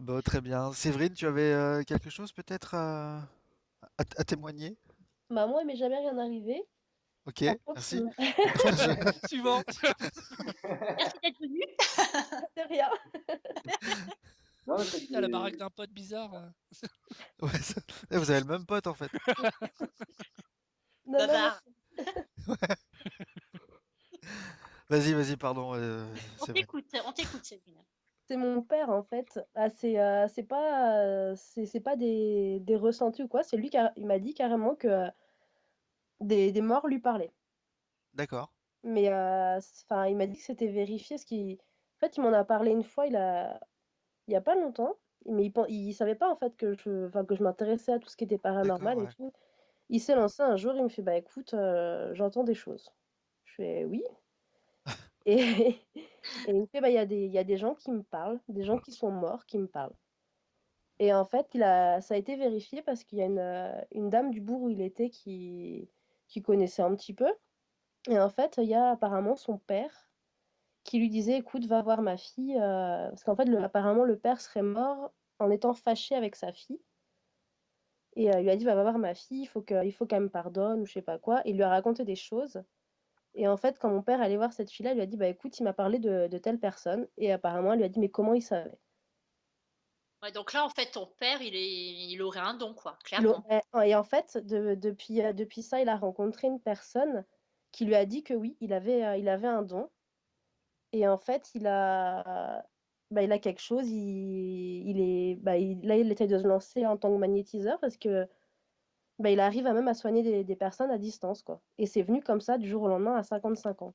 Bon, très bien. Séverine, tu avais quelque chose peut-être à témoigner? Bah moi, il m'est jamais rien arrivé. Ok, Par contre, merci. Je- Suivant. Merci d'être venu. c'est rien. Non, c'est T'as la baraque des... d'un pote bizarre. Ouais, vous avez le même pote en fait. Non, non, non. Bavard. Vas-y, vas-y, pardon, Séverine. On t'écoute, Sabine. C'est mon père en fait. Ah, c'est pas des ressentis ou quoi. C'est lui qui il m'a dit carrément que des morts lui parlaient. D'accord, Mais enfin, il m'a dit que c'était vérifié. En fait, il m'en a parlé une fois. Il y a pas longtemps. Mais il savait pas en fait enfin, que je m'intéressais à tout ce qui était d'accord, paranormal et ouais. tout. Il s'est lancé un jour. Il me fait bah écoute, j'entends des choses. Je fais oui. Et, et il me fait, bah, il y a des gens qui me parlent, des gens qui sont morts qui me parlent. Et en fait, ça a été vérifié parce qu'il y a une dame du bourg où il était qui connaissait un petit peu. Et en fait, il y a apparemment son père qui lui disait, écoute, va voir ma fille. Parce qu'en fait, apparemment, le père serait mort en étant fâché avec sa fille. Et il lui a dit, va voir ma fille, il faut qu'elle me pardonne ou je sais pas quoi. Et il lui a raconté des choses. Et en fait, quand mon père allait voir cette fille-là, il lui a dit, bah écoute, il m'a parlé de telle personne. Et apparemment, elle lui a dit, mais comment il savait? Ouais, donc là, en fait, ton père, il aurait un don, quoi, Il clairement. aurait- Et en fait, depuis ça, il a rencontré une personne qui lui a dit que oui, il avait un don. Et en fait, il a quelque chose. Là, il essaie de se lancer en tant que magnétiseur parce que il arrive à même à soigner des personnes à distance, quoi. Et c'est venu comme ça du jour au lendemain à 55 ans.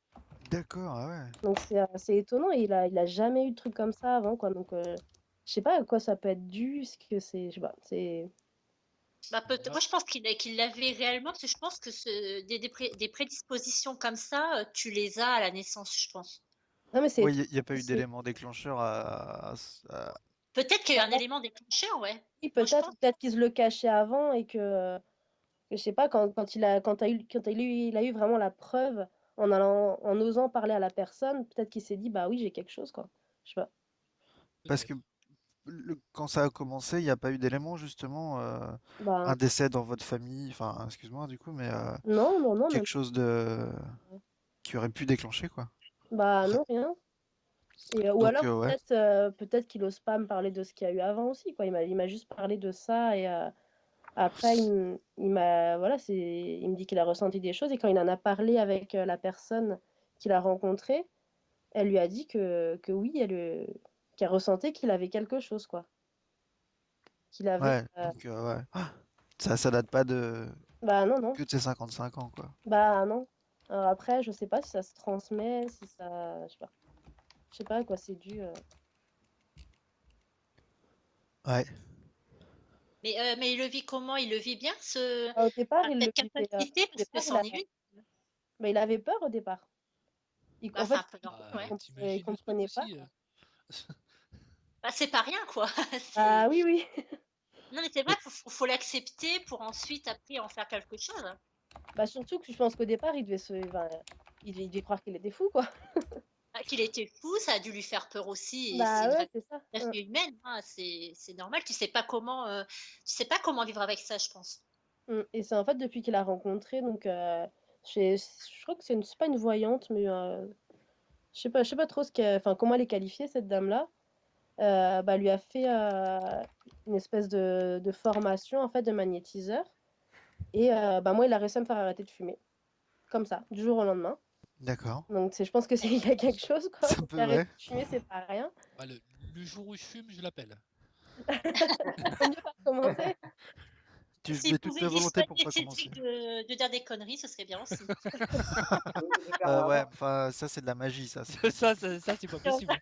D'accord, ah ouais. Donc c'est étonnant. Et il a jamais eu de truc comme ça avant, quoi. Donc je sais pas à quoi ça peut être dû. Ce que c'est, je sais pas. C'est Bah, Moi, moi, je pense qu'il l'avait réellement, parce que je pense que des prédispositions comme ça, tu les as à la naissance, je pense. non mais c'est Oui, étonnant il n'y a pas eu aussi. d'élément déclencheur Peut-être qu'il y a eu un élément déclencheur, ouais. Oui, Moi, je peut-être, pense. ou peut-être qu'il se le cachait avant et que je sais pas, quand il a eu vraiment la preuve en osant parler à la personne, peut-être qu'il s'est dit, bah oui, j'ai quelque chose, quoi. Je sais pas. Parce que peut-être. quand ça a commencé, il n'y a pas eu d'élément justement, un Bah décès dans votre famille, enfin, excuse-moi du coup, mais non, non, non, quelque même. chose de qui aurait pu déclencher quoi. Bah Après. non, rien. Et, ou Donc alors ouais, peut-être qu'il ose pas me parler de ce qu'il y a eu avant aussi, quoi. Il m'a juste parlé de ça et après il me dit qu'il a ressenti des choses et quand il en a parlé avec la personne qu'il a rencontrée, elle lui a dit que oui, qu'elle ressentait qu'il avait quelque chose, quoi. Qu'il avait. ouais, donc ouais. Ça date pas Bah non, non. que de ses 55 ans quoi. Bah non. Alors après, je sais pas si ça se transmet, si ça. Je sais pas. Je sais pas à quoi c'est dû. Ouais. Mais il le vit comment? Il le vit bien, Au départ, il le cette vivait. capacité, Au parce que départ, c'en est une. il avait peur au départ. Bah, En fait, enfin, peur, Bah, ouais. il t'imagines le truc comprenait pas, aussi. quoi. Bah, c'est pas rien, quoi. Ah C'est... oui, oui. Non, mais c'est vrai, Mais faut l'accepter pour ensuite, après, en faire quelque chose. Bah surtout que je pense qu'au départ, il devait croire qu'il était fou, quoi. Ah, qu'il était fou, ça a dû lui faire peur aussi, et c'est Bah une ouais, réaction c'est ça. tout à fait humaine, hein, c'est normal. Tu sais pas comment vivre avec ça, je pense. Et c'est en fait depuis qu'il a rencontré, donc je crois que c'est pas une voyante, mais je sais pas trop enfin, comment elle est qualifiée, cette dame-là. Bah, lui a fait une espèce de formation en fait de magnétiseur. Et bah, moi, il a réussi à me faire arrêter de fumer, comme ça, du jour au lendemain. d'accord. Donc je pense que c'est il y a quelque chose, quoi. Ça Parce peut qu'arrêter ouais. de fumer, c'est pas rien. Bah, le jour où je fume, je l'appelle. Vaut mieux pas commencer. Et Tu s'il mets toute pouvait ta volonté pour dissuader pas commencer. Cédric de dire des conneries, ce serait bien aussi. Je vais faire un Ouais, rapport. enfin ça c'est de la magie ça. Ça, c'est pas possible.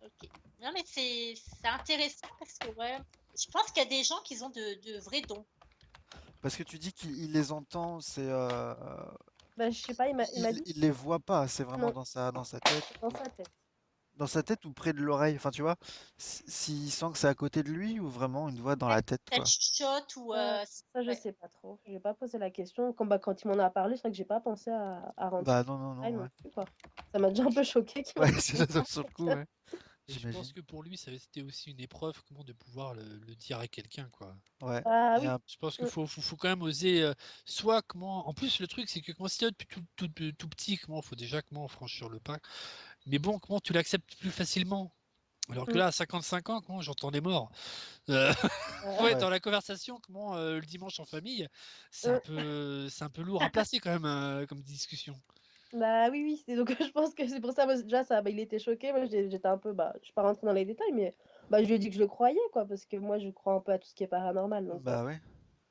Ok. Non, mais c'est intéressant parce que, ouais, je pense qu'il y a des gens qui ont de vrais dons. Parce que tu dis qu'il les entend, c'est Bah, je sais pas, il m'a dit il les voit pas, c'est vraiment non, dans sa tête c'est dans sa tête. dans sa tête ou près de l'oreille. Enfin, tu vois, s'il sent que c'est à côté de lui ou vraiment une voix dans la tête, Ça te quoi. chuchote ou... Ça, je ouais. sais pas trop. J'ai pas posé la question. Quand il m'en a parlé, c'est vrai que j'ai pas pensé à rentrer Bah dans non, non, le détail non, non ouais. plus, quoi. Ça m'a déjà un peu choqué qu'il m'en Ouais, parle c'est comme ça ça. sur le Donc, coup, ouais. Et je pense j'imagine. que pour lui, c'était aussi une épreuve comment de pouvoir le dire à quelqu'un, quoi. Ouais. Ah Et oui. Je pense qu'il Mm. faut quand même oser, soit comment. En plus, le truc, c'est que quand c'est depuis tout petit, comment faut déjà comment franchir le pas. Mais bon, comment tu l'acceptes plus facilement. Alors que Mm. là, à 55 ans, comment j'entends des morts. Euh, ouais, Ouais. dans la conversation, comment le dimanche en famille, Mm. c'est un peu lourd à placer quand même comme discussion. Bah oui, oui, c'est donc je pense que c'est pour ça, moi, déjà, ça, bah, il était choqué. Moi, j'étais un peu, bah, je suis pas rentrée dans les détails, mais bah, je lui ai dit que je le croyais, quoi, parce que moi, je crois un peu à tout ce qui est paranormal. Donc Bah ouais.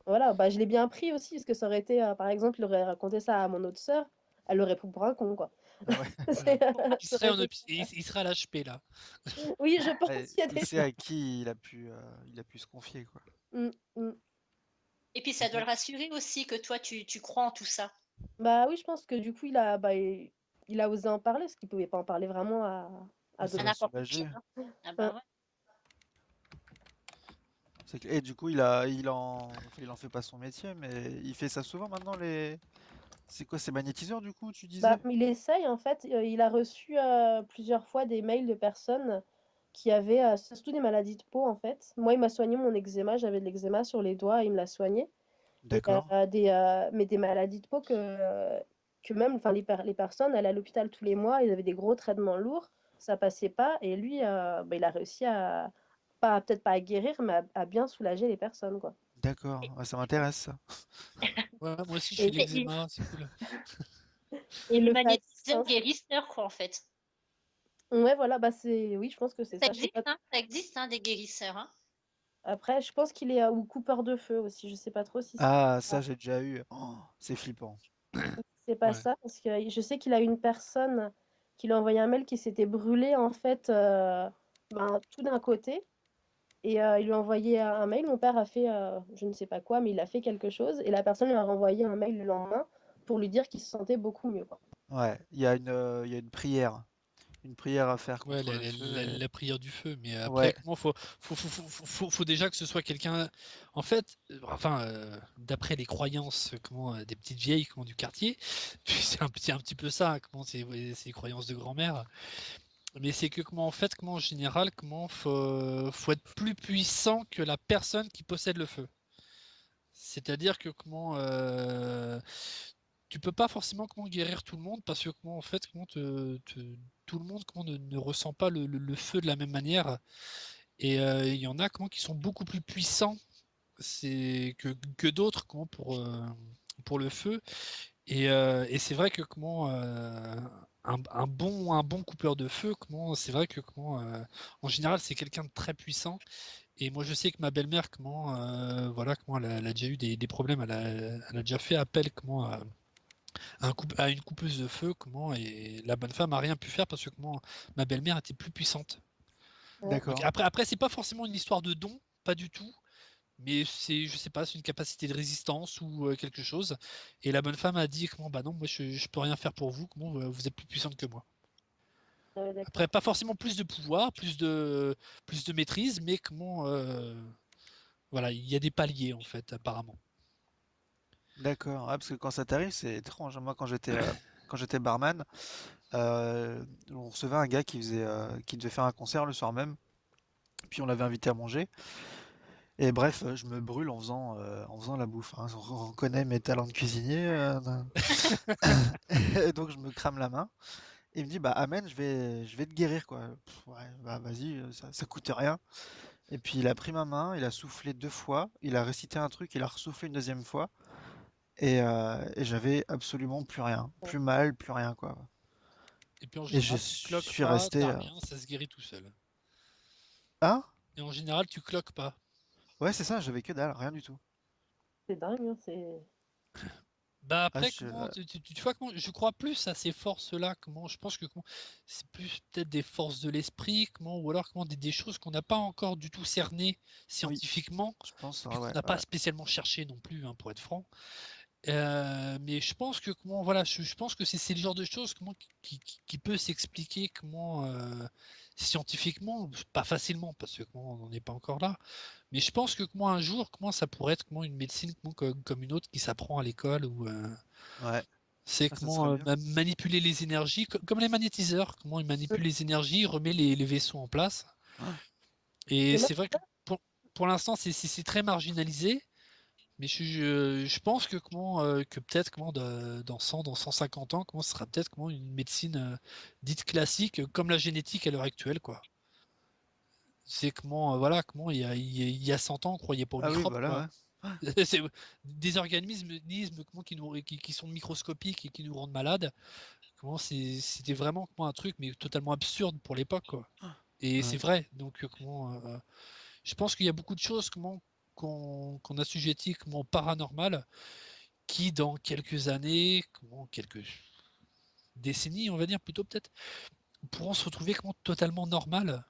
voilà, bah, je l'ai bien pris aussi, parce que ça aurait été, par exemple, il aurait raconté ça à mon autre sœur, elle l'aurait pris pour un con, quoi. Ouais. Voilà. Il Ça serait, aurait été... il serait à l'HP là. Oui, je Ouais, pense, il y a il des sait à qui il a pu se confier, quoi. Mm, mm. Et puis Et ça doit du le rassurer aussi que toi, tu crois en tout ça. Bah oui, je pense que du coup, il a osé en parler, parce qu'il pouvait pas en parler vraiment à Ça À d'autres l'a n'importe qui, soulagé. hein. Ah bah personnes. ouais. Et du coup, il en fait pas son métier, mais il fait ça souvent maintenant, c'est quoi, c'est magnétiseur, du coup, tu Bah, disais? il essaye, en fait, il a reçu plusieurs fois des mails de personnes qui avaient surtout des maladies de peau, en fait. Moi, il m'a soigné mon eczéma, j'avais de l'eczéma sur les doigts, il me l'a soigné. Et D'accord. mais des maladies de peau que même, enfin, les personnes allaient à l'hôpital tous les mois, ils avaient des gros traitements lourds, ça passait pas, et lui, bah, il a réussi peut-être pas à guérir, mais à bien soulager les personnes, quoi. D'accord. Ouais, ça m'intéresse, ça. Ouais, moi aussi, je fais Et, de Et il, l'eczéma, c'est cool. et il est le fait à magnétiseur distance. guérisseur, quoi, en fait. Ouais, voilà, bah oui, je pense que c'est Ça ça. Je sais existe, pas. hein, ça existe, hein, des guérisseurs, hein. Après, je pense qu'il est ou coupeur de feu aussi. Je sais pas trop si c'est Ah, ça. ça, j'ai déjà eu. Oh, c'est flippant. C'est pas Ouais. ça, parce que je sais qu'il a une personne qui lui a envoyé un mail qui s'était brûlé en fait tout d'un côté. Et il lui a envoyé un mail. Mon père a fait je ne sais pas quoi, mais il a fait quelque chose. Et la personne lui a renvoyé un mail le lendemain pour lui dire qu'il se sentait beaucoup mieux, quoi. Ouais, il y a une prière. Une prière à faire Ouais, contre le feu. la prière du feu. Mais après, Ouais, comment faut déjà que ce soit quelqu'un. En fait, enfin, d'après les croyances, comment des petites vieilles, comment du quartier, puis c'est un petit peu ça. Comment c'est les croyances de grand-mère. Mais c'est que comment en fait, comment en général, comment faut être plus puissant que la personne qui possède le feu. C'est-à-dire que comment tu peux pas forcément comment guérir tout le monde parce que comment en fait comment tout le monde comment ne ressent pas le feu de la même manière et il y en a comment qui sont beaucoup plus puissants que d'autres comment pour le feu et c'est vrai que comment un bon coupeur de feu comment c'est vrai que comment en général c'est quelqu'un de très puissant et moi je sais que ma belle-mère comment voilà comment elle a déjà eu des problèmes elle a déjà fait appel comment à une coupeuse de feu, comment, et la bonne femme a rien pu faire parce que comment ma belle-mère était plus puissante. Ouais. Donc d'accord. après c'est pas forcément une histoire de don, pas du tout, mais c'est, je sais pas, c'est une capacité de résistance ou quelque chose. Et la bonne femme a dit comment bah non, moi je peux rien faire pour vous, comment vous êtes plus puissante que moi. Ouais, Après d'accord. pas forcément plus de pouvoir, plus de maîtrise, mais comment voilà, il y a des paliers en fait apparemment. D'accord. Ah, parce que quand ça t'arrive, c'est étrange. Moi, quand j'étais barman, on recevait un gars qui devait faire un concert le soir même. Puis on l'avait invité à manger. Et bref, je me brûle en faisant la bouffe, hein. On reconnaît mes talents de cuisinier. Et donc je me crame la main. Et il me dit, bah Amen, je vais te guérir, quoi. Ouais, bah vas-y, ça coûte rien. Et puis il a pris ma main, il a soufflé 2 fois, il a récité un truc, il a ressoufflé une deuxième fois. Et j'avais absolument plus rien. Plus mal, plus rien, quoi. Et puis en Et je général, tu cloques suis pas, resté. t'as rien, ça se guérit tout seul. Hein? Et en général, tu cloques pas. Ouais, c'est ça, j'avais que dalle, rien du tout. C'est dingue, hein, c'est... Bah Ah, après, comment tu vois comment je crois plus à ces forces-là, comment je pense que comment, c'est plus peut-être des forces de l'esprit, comment ou alors comment des choses qu'on n'a pas encore du tout cernées oui, scientifiquement, je pense, puis ah qu'on ouais, n'a pas ouais. spécialement cherché non plus, hein, pour être franc. Mais je pense que comment voilà, je pense que c'est le genre de choses comment qui peut s'expliquer comment scientifiquement, pas facilement parce que comment on n'en est pas encore là. Mais je pense que comment un jour, comment ça pourrait être comment une médecine comment, comme une autre qui s'apprend à l'école ou Ouais. C'est Ah, ça comment serait bien. manipuler les énergies, comme les magnétiseurs, comment il manipule les énergies, il remet les vaisseaux en place. Ah, Et Mais moi, c'est vrai que pour l'instant, c'est très marginalisé, mais je pense que que peut-être dans 100, dans 150 ans, ce sera peut-être une médecine dite classique, comme la génétique à l'heure actuelle, quoi. C'est voilà, il y a 100 ans, on croyait pas aux ah oui, microbes, voilà, quoi. ouais. Ah, C'est des organismes qui sont microscopiques et qui nous rendent malades. C'était vraiment un truc, mais totalement absurde pour l'époque, quoi. Et c'est ouais. vrai. Donc, je pense qu'il y a beaucoup de choses qu'on assujettit au paranormal, qui dans quelques années, quelques décennies, on va dire plutôt peut-être, pourront se retrouver totalement normales.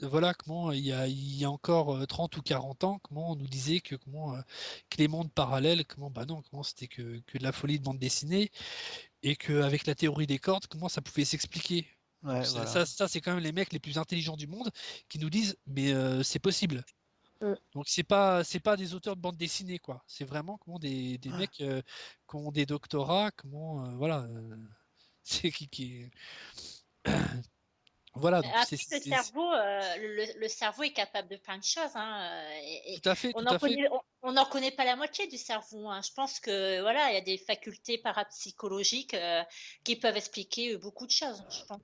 Voilà il y a encore 30 ou 40 ans, on nous disait que les mondes parallèles, bah non, c'était que de la folie de bande dessinée, et qu'avec la théorie des cordes, comment ça pouvait s'expliquer. Ouais, voilà. Ça c'est quand même les mecs les plus intelligents du monde qui nous disent, mais c'est possible. Mm. Donc c'est pas des auteurs de bande dessinée, quoi. C'est vraiment des Ah, mecs qui ont des doctorats, voilà, c'est qui voilà, Mais donc après, le cerveau est capable de plein de choses, hein, tout à fait, on tout n'en à fait. connaît, on n'en connaît pas la moitié du cerveau, hein. Je pense que voilà, il y a des facultés parapsychologiques qui peuvent expliquer beaucoup de choses, je pense.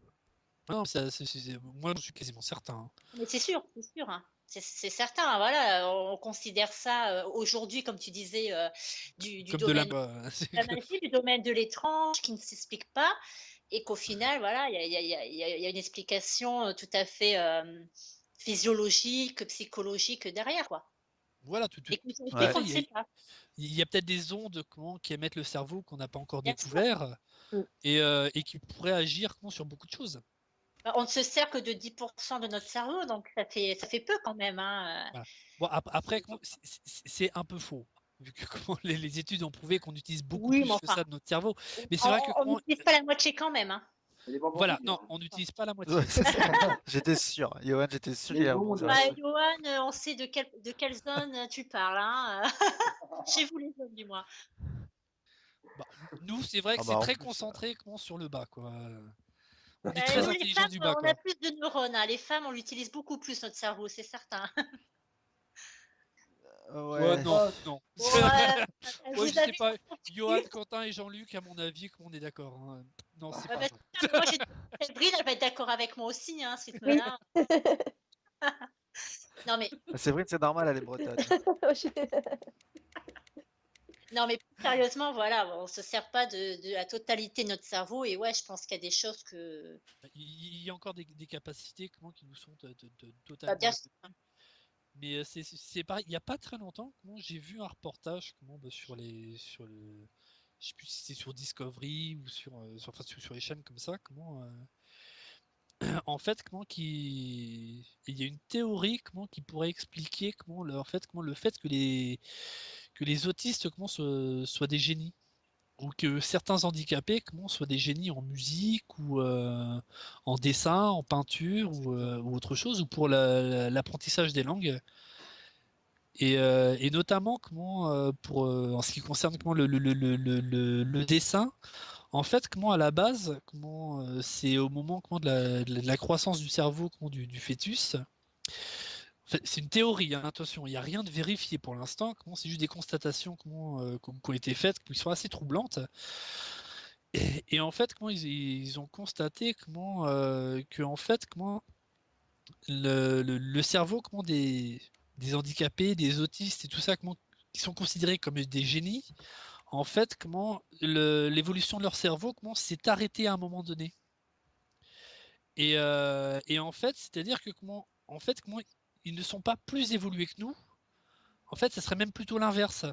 Non, moi je suis quasiment certain, hein. Mais c'est sûr, hein. C'est certain, hein, voilà, on considère ça aujourd'hui, comme tu disais, du Comme de la domaine de la que- magie, du domaine de l'étrange, qui ne s'explique pas, et qu'au final, voilà, il y a une explication tout à fait physiologique, psychologique derrière, quoi. voilà, Et tout à qu'aujourd'hui, ouais. on fait. ne sait pas, Il y a peut-être des ondes qui émettent le cerveau qu'on n'a pas encore bien sûr. découvert, Mm. et qui pourraient agir sur beaucoup de choses. Bah, on ne se sert que de 10% de notre cerveau, donc ça fait peu quand même, hein. Voilà. Bon, après, c'est un peu faux, vu que les études ont prouvé qu'on utilise beaucoup Oui, mais plus que enfin, ça de notre cerveau. Mais c'est vrai que on n'utilise pas la moitié quand même, hein. Ça dépend pour voilà, qui, non, hein. on n'utilise pas la Ouais, moitié. c'est ça. J'étais sûr. Johan, j'étais sûr Mais qu'il allait bon, rebondir Bah, là-dessus. Johan, on sait de quelle zone tu parles, hein. Chez vous, les zones, dis-moi. Bah, nous, c'est vrai Ah que c'est bah en très plus. concentré sur le bas, quoi. On est Bah, très nous, les intelligent femmes, du bas, on a quoi. plus de neurones, hein. Les femmes, on l'utilise beaucoup plus, notre cerveau, c'est certain. Ouais, Ouais. non, Ah, non. Bon, Ouais, vous je sais avez pas. Johan, compris. Quentin et Jean-Luc, à mon avis, on est d'accord, hein. Non, c'est Ouais, pas bah, vrai. c'est ça, mais moi, Séverine, elle va être d'accord avec moi aussi, hein, ce Oui. rythme-là. Non, mais, Séverine, c'est normal, elle est bretonne. non, mais plus sérieusement, voilà, on se sert pas de la totalité de notre cerveau. Et ouais, je pense qu'il y a des choses que. Il y a encore des capacités qui nous sont Bah, totalement bien sûr. inconnues. Mais c'est pareil. Il n'y a pas très longtemps, j'ai vu un reportage sur le, je sais plus si c'est sur Discovery ou enfin, sur les chaînes comme ça, en fait, il y a une théorie qui pourrait expliquer le fait que les autistes soient des génies, ou que certains handicapés soient des génies en musique, ou en dessin, en peinture, ou autre chose, ou pour l'apprentissage des langues. Et notamment en ce qui concerne le dessin, en fait, à la base, c'est au moment de la croissance du cerveau, du fœtus. En fait, c'est une théorie, hein, attention, il n'y a rien de vérifié pour l'instant. C'est juste des constatations qui ont été faites, qui sont assez troublantes. Et en fait, ils ont constaté que en fait, le cerveau des handicapés, des autistes et tout ça, qui sont considérés comme des génies, en fait, l'évolution de leur cerveau s'est arrêtée à un moment donné. Et en fait, c'est-à-dire que en fait, ils ne sont pas plus évolués que nous. En fait, ça serait même plutôt l'inverse.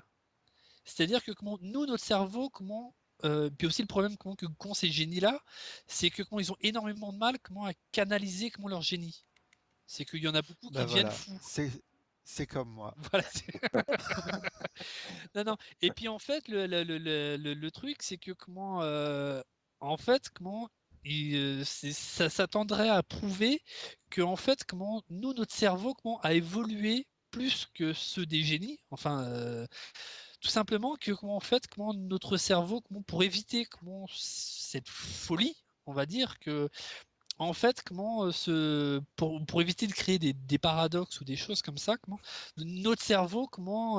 C'est-à-dire que nous, notre cerveau, puis aussi le problème qu'ont ces génies-là, c'est que ils ont énormément de mal à canaliser leur génie. C'est qu'il y en a beaucoup qui Bah deviennent voilà, fous. c'est comme moi. Voilà. Non, non. Et puis en fait, le truc, c'est que en fait, ça tendrait à prouver que en fait, nous, notre cerveau, a évolué plus que ceux des génies. Enfin, tout simplement que en fait, comment notre cerveau, comment pour éviter comment cette folie, on va dire que en fait, comment pour éviter de créer des paradoxes ou des choses comme ça, comment notre cerveau, comment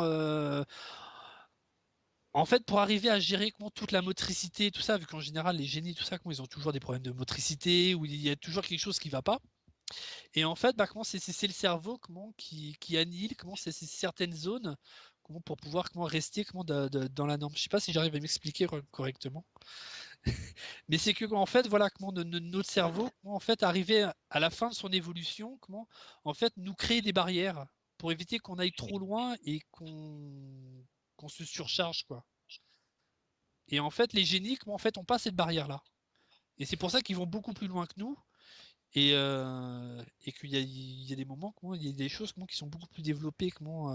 en fait, pour arriver à gérer comment toute la motricité, tout ça, vu qu'en général les génies, tout ça, comment ils ont toujours des problèmes de motricité, ou il y a toujours quelque chose qui va pas. Et en fait, comment c'est le cerveau comment qui annihile comment c'est certaines zones comment pour pouvoir comment rester comment dans la norme. Je sais pas si j'arrive à m'expliquer correctement. Mais c'est que en fait, voilà comment notre cerveau, comment en fait arriver à la fin de son évolution, comment en fait nous créer des barrières pour éviter qu'on aille trop loin et qu'on se surcharge quoi. Et en fait, les génies, comment en fait, ont pas cette barrière-là. Et c'est pour ça qu'ils vont beaucoup plus loin que nous. Et qu'il y a des moments, comment, il y a des choses comment, qui sont beaucoup plus développées comment,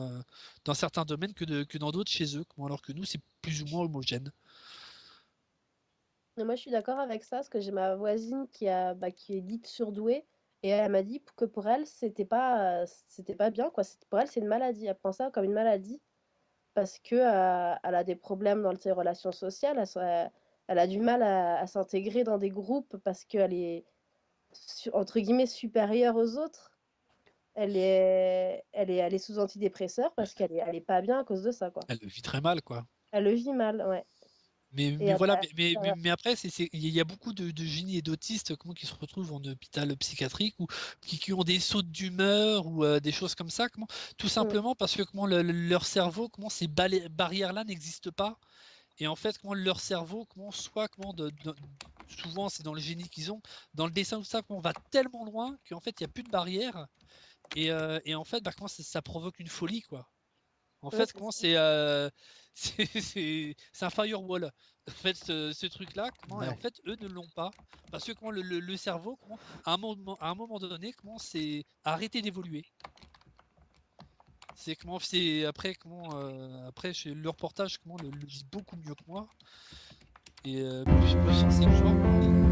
dans certains domaines que dans d'autres chez eux, comment, alors que nous, c'est plus ou moins homogène. Et moi, je suis d'accord avec ça, parce que j'ai ma voisine qui est dite surdouée, et elle m'a dit que pour elle, c'était pas bien, quoi. Pour elle, c'est une maladie. Elle prend ça comme une maladie, parce que elle a des problèmes dans ses relations sociales. Elle a du mal à s'intégrer dans des groupes parce qu'elle est, entre guillemets, supérieure aux autres. Elle est sous antidépresseur parce elle est pas bien à cause de ça, quoi. Elle le vit très mal, quoi. Elle le vit mal, ouais. Et Mais elle voilà, a- mais après, il y a beaucoup de génies et d'autistes comment, qui se retrouvent en hôpital psychiatrique ou qui ont des sautes d'humeur ou des choses comme ça, comment, tout Mm. simplement parce que comment, leur cerveau, comment ces barrières-là n'existent pas. Et en fait, comment leur cerveau, comment soit comment souvent c'est dans le génie qu'ils ont, dans le dessin tout ça, comment on va tellement loin qu'en fait il n'y a plus de barrière et en fait comment ça provoque une folie quoi. En Ouais, fait c'est comment ça. c'est un firewall. En fait ce truc là comment et en Ouais. fait eux ne l'ont pas parce que comment le cerveau comment à un moment donné comment c'est arrêté d'évoluer. C'est comment c'est après comment après chez le reportage comment le dit beaucoup mieux que moi. Et plus en sait le genre,